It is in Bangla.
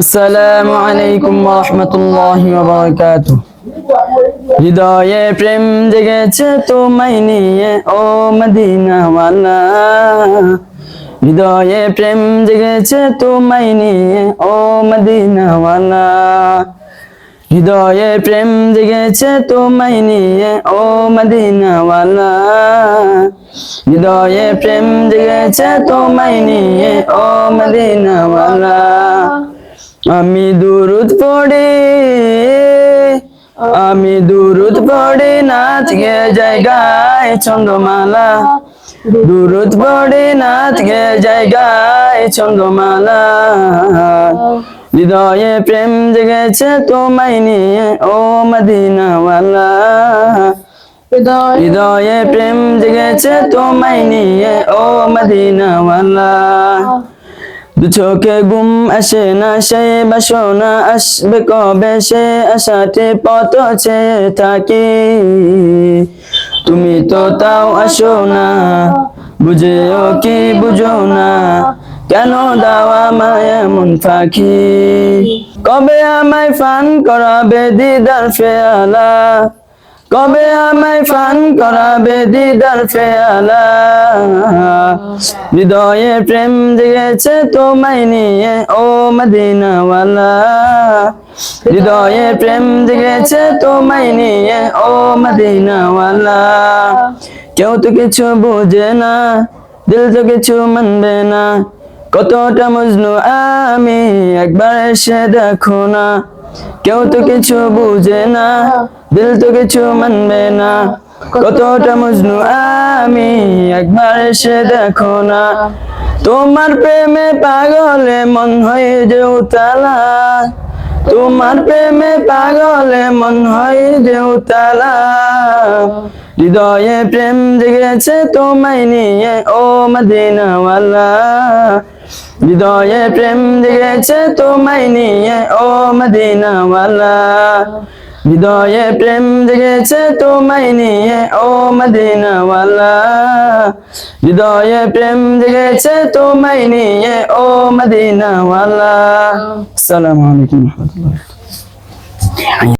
আসসালামু আলাইকুম ওয়া রাহমাতুল্লাহি ওয়া বারাকাতুহু। হৃদয়ে প্রেম জেগেছে তোমায় নিয়ে ও মদিনাওয়ালা। হৃদয়ে প্রেম জেগেছে তোমায় নিয়ে ও মদিনাওয়ালা। হৃদয়ে প্রেম জেগেছে তোমায় নিয়ে ও মদিনাওয়ালা। হৃদয়ে প্রেম জেগেছে তোমায় নিয়ে ও মদিনাওয়ালা। আমি দুরুদ পড়ি নাচ গে জায়গায় চন্দ্রমালা। দুরুদ পড়ি নাচ গে জায়গায় চন্দ্রমালা। হৃদয়ে প্রেম জেগেছে তোমায় নিয়ে ও মদিনাওয়ালা। হৃদয়ে প্রেম জেগেছে তোমায় নিয়ে ও মদিনাওয়ালা। দু চোখে ঘুম আসে না সেই বাসনা আসবে কবে সে আশাতে পথ চেয়ে থাকি। তুমি তো তাও আসো না, বুঝেও কি বুঝো না, কেন দাও আমায় এমন ফাঁকি। কবে আমায় ফান করাবে দিদার ফেয়ালা, কবে আমায় ফান করাবে দিদার ফেয়ালা। হৃদয়ে প্রেম জেগেছে তোমায় নিয়ে ও মদিনাওয়ালা। হৃদয়ে প্রেম জেগেছে তোমায় নিয়ে ও মদিনাওয়ালা। কেউ তো কিছু বোঝে না, দিল তো কিছু মানবে না, কতটা মজনু আমি একবার এসে দেখো না। কেউ তো কিছু বুঝে না, দিল তো কিছু মানবে না, কতটা মজনু আমি একবার এসে দেখো না। তোমার প্রেমে পাগলে মন হয়ে যে উতালা, তোমার প্রেমে পাগলে মন হয়ে যে উতালা। হৃদয়ে প্রেম জেগেছে তোমায় নিয়ে ও মদিনাওয়ালা। হৃদয়ে প্রেম জেগেছে তোমায় নিয়ে ও মদিনাওয়ালা। হৃদয়ে প্রেম জেগেছে তোমায় নিয়ে ও মদিনাওয়ালা। হৃদয়ে প্রেম জেগেছে তোমায় নিয়ে ও মদিনাওয়ালা। আসসালামু আলাইকুম ওয়া রাহমাতুল্লাহ।